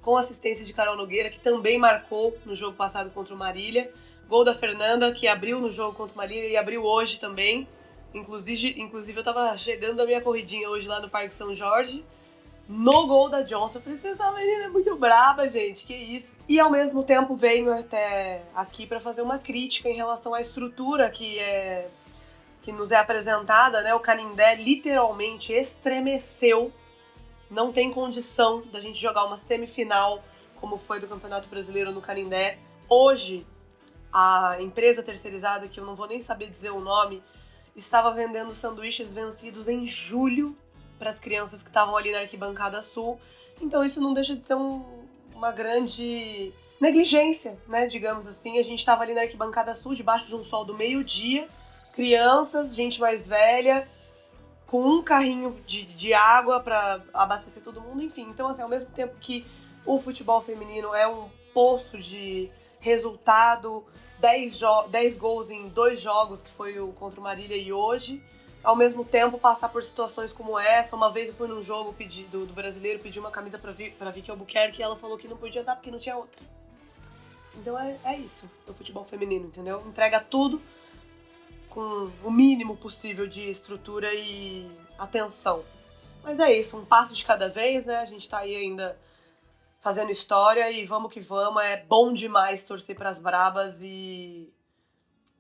com assistência de Carol Nogueira, que também marcou no jogo passado contra o Marília. Gol da Fernanda, que abriu no jogo contra o Marília e abriu hoje também. Inclusive eu tava chegando a minha corridinha hoje lá no Parque São Jorge, no gol da Johnson. Eu falei, essa menina é muito braba, gente, que isso. E ao mesmo tempo venho até aqui para fazer uma crítica em relação à estrutura que nos é apresentada, né? O Canindé literalmente estremeceu. Não tem condição da gente jogar uma semifinal como foi do Campeonato Brasileiro no Canindé. Hoje, a empresa terceirizada, que eu não vou nem saber dizer o nome, estava vendendo sanduíches vencidos em julho para as crianças que estavam ali na Arquibancada Sul. Então isso não deixa de ser uma grande negligência, né, digamos assim. A gente estava ali na Arquibancada Sul, debaixo de um sol do meio-dia, crianças, gente mais velha, com um carrinho de água para abastecer todo mundo, enfim. Então, assim, ao mesmo tempo que o futebol feminino é um poço de resultado, 10 gols em 2 jogos, que foi o contra o Marília e hoje, ao mesmo tempo passar por situações como essa. Uma vez eu fui num jogo do Brasileiro, pedi uma camisa pra Vicky Albuquerque e ela falou que não podia dar porque não tinha outra. Então é isso, o futebol feminino, entendeu? Entrega tudo com o mínimo possível de estrutura e atenção. Mas é isso, um passo de cada vez, né? A gente tá aí ainda fazendo história e vamos que vamos. É bom demais torcer pras brabas e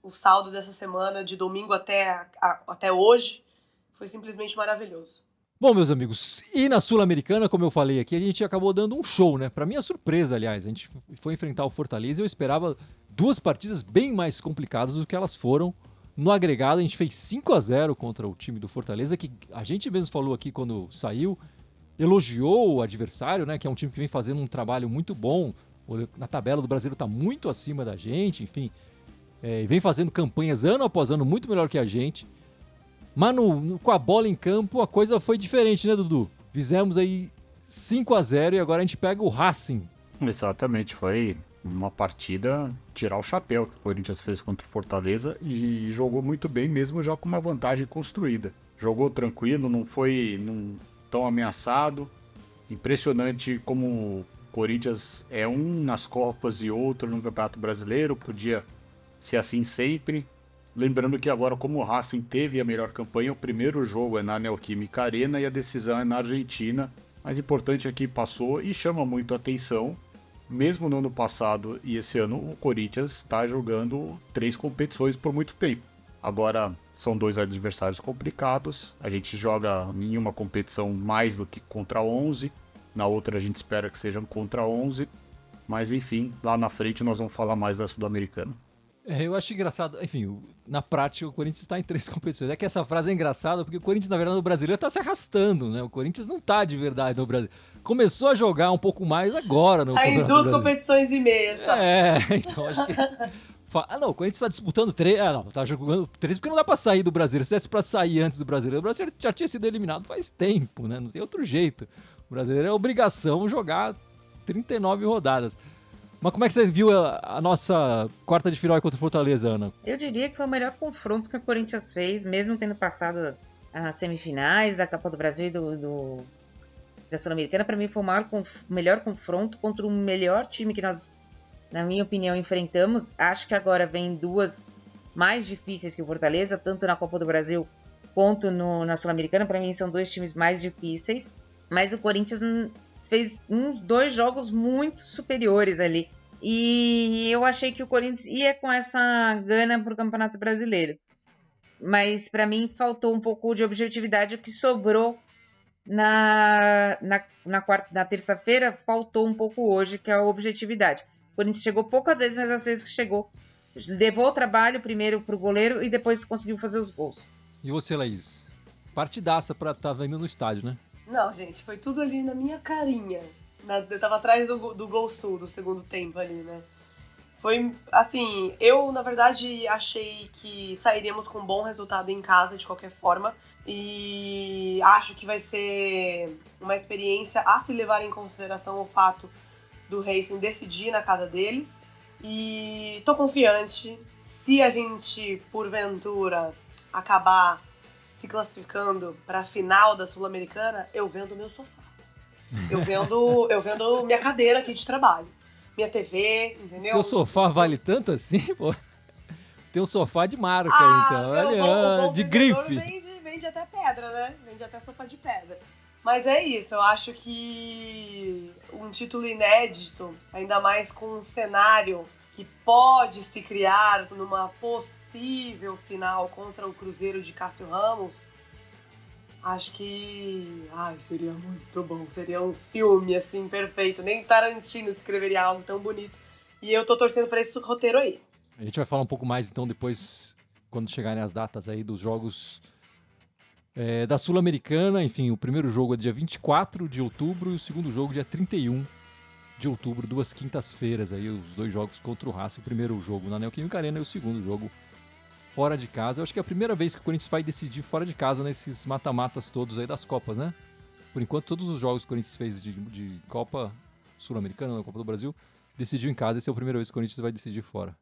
o saldo dessa semana, de domingo até hoje, foi simplesmente maravilhoso. Bom, meus amigos, e na Sul-Americana, como eu falei aqui, a gente acabou dando um show, né? Pra minha surpresa, aliás, a gente foi enfrentar o Fortaleza e eu esperava duas partidas bem mais complicadas do que elas foram. No agregado, a gente fez 5-0 contra o time do Fortaleza, que a gente mesmo falou aqui quando saiu, elogiou o adversário, né? Que é um time que vem fazendo um trabalho muito bom. Na tabela do Brasileiro tá muito acima da gente, enfim. Vem fazendo campanhas ano após ano muito melhor que a gente. Mas com a bola em campo a coisa foi diferente, né, Dudu? Fizemos aí 5-0 e agora a gente pega o Racing. Exatamente, foi uma partida tirar o chapéu que o Corinthians fez contra o Fortaleza e jogou muito bem mesmo já com uma vantagem construída. Jogou tranquilo, não foi tão ameaçado. Impressionante como o Corinthians é um nas Copas e outro no Campeonato Brasileiro, podia ser assim sempre. Lembrando que agora, como o Racing teve a melhor campanha, o primeiro jogo é na Neoquímica Arena e a decisão é na Argentina. Mas importante aqui passou e chama muito a atenção. Mesmo no ano passado e esse ano, o Corinthians está jogando 3 competições por muito tempo. Agora são 2 adversários complicados. A gente joga em uma competição mais do que contra 11. Na outra a gente espera que sejam contra 11. Mas enfim, lá na frente nós vamos falar mais da Sul-Americana. Eu acho engraçado, enfim, na prática o Corinthians está em 3 competições. É que essa frase é engraçada porque o Corinthians, na verdade, no Brasileiro está se arrastando, né? O Corinthians não está de verdade no Brasil. Começou a jogar um pouco mais agora no Aí 2 competições e meia, sabe? Então acho que... não, o Corinthians está disputando 3. Tá jogando 3 porque não dá pra sair do Brasileiro. Se desse pra sair antes do Brasileiro, o Brasileiro já tinha sido eliminado faz tempo, né? Não tem outro jeito. O Brasileiro é obrigação jogar 39 rodadas. Mas como é que você viu a nossa quarta de final contra o Fortaleza, Ana? Eu diria que foi o melhor confronto que o Corinthians fez, mesmo tendo passado as semifinais da Copa do Brasil e da Sul-Americana. Para mim foi o melhor confronto contra o melhor time que nós, na minha opinião, enfrentamos. Acho que agora vem 2 mais difíceis que o Fortaleza, tanto na Copa do Brasil quanto na Sul-Americana. Para mim são 2 times mais difíceis, mas o Corinthians fez 2 jogos muito superiores ali. E eu achei que o Corinthians ia com essa gana pro Campeonato Brasileiro. Mas para mim faltou um pouco de objetividade. O que sobrou na terça-feira faltou um pouco hoje, que é a objetividade. O Corinthians chegou poucas vezes, mas às vezes que chegou, levou o trabalho primeiro pro goleiro e depois conseguiu fazer os gols. E você, Laís? Partidaça pra estar vendo no estádio, né? Não, gente, foi tudo ali na minha carinha. Eu tava atrás do Gol Sul, do segundo tempo ali, né? Foi, assim, eu, na verdade, achei que sairíamos com um bom resultado em casa, de qualquer forma. E acho que vai ser uma experiência a se levar em consideração o fato do Racing decidir na casa deles. E tô confiante. Se a gente, porventura, acabar se classificando para a final da Sul-Americana, eu vendo meu sofá. Eu vendo minha cadeira aqui de trabalho. Minha TV, entendeu? Seu sofá vale tanto assim, pô? Tem um sofá de marca, então. Olha, de grife. Vende até pedra, né? Vende até sopa de pedra. Mas é isso, eu acho que um título inédito, ainda mais com um cenário que pode se criar numa possível final contra o Cruzeiro de Cássio Ramos, acho que... seria muito bom. Seria um filme, assim, perfeito. Nem Tarantino escreveria algo tão bonito. E eu tô torcendo pra esse roteiro aí. A gente vai falar um pouco mais, então, depois, quando chegarem as datas aí dos jogos da Sul-Americana. Enfim, o primeiro jogo é dia 24 de outubro e o segundo jogo dia 31 de outubro, 2 quintas-feiras. Aí os 2 jogos contra o Racing. O primeiro jogo na Neoquímica Arena e o segundo jogo fora de casa. Eu acho que é a primeira vez que o Corinthians vai decidir fora de casa nesses mata-matas todos aí das Copas, né? Por enquanto, todos os jogos que o Corinthians fez de Copa Sul-Americana, Copa do Brasil, decidiu em casa. Essa é a primeira vez que o Corinthians vai decidir fora.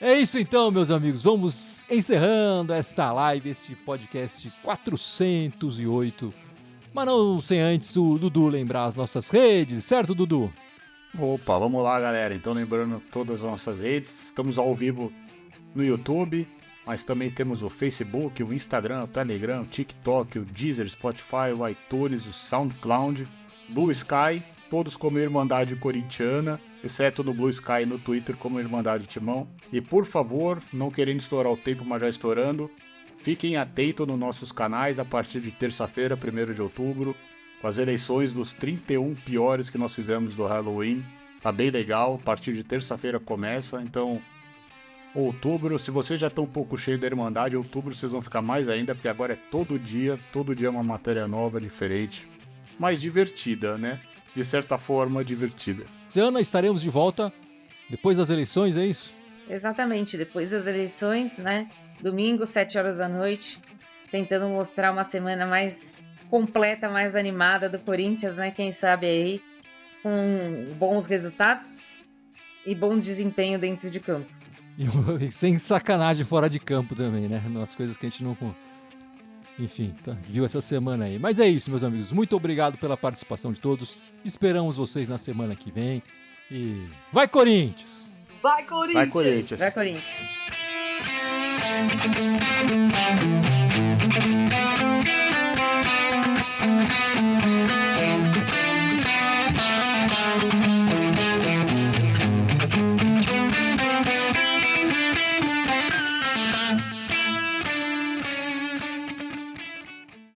É isso então, meus amigos. Vamos encerrando esta live, este podcast 408. Mas não sem antes o Dudu lembrar as nossas redes, certo, Dudu? Opa, vamos lá, galera. Então, lembrando todas as nossas redes, estamos ao vivo no YouTube, mas também temos o Facebook, o Instagram, o Telegram, o TikTok, o Deezer, Spotify, o iTunes, o SoundCloud, Blue Sky todos como Irmandade Corintiana, exceto no Blue Sky e no Twitter como Irmandade Timão. E por favor, não querendo estourar o tempo, mas já estourando, fiquem atentos nos nossos canais a partir de terça-feira, 1º de outubro, com as eleições dos 31 piores que nós fizemos do Halloween. Tá bem legal, a partir de terça-feira começa, então outubro, se vocês já estão um pouco cheios da Irmandade, outubro vocês vão ficar mais ainda, porque agora é todo dia é uma matéria nova, diferente, mais divertida, né? De certa forma, divertida. Ana, estaremos de volta depois das eleições, é isso? Exatamente, depois das eleições, né? Domingo, 7 horas da noite, tentando mostrar uma semana mais completa, mais animada do Corinthians, né? Quem sabe aí, com bons resultados e bom desempenho dentro de campo. E sem sacanagem fora de campo também, né? Umas coisas que a gente não... Enfim, viu essa semana aí. Mas é isso, meus amigos. Muito obrigado pela participação de todos. Esperamos vocês na semana que vem. E vai, Corinthians! Vai, Corinthians! Vai, Corinthians! Vai, Corinthians!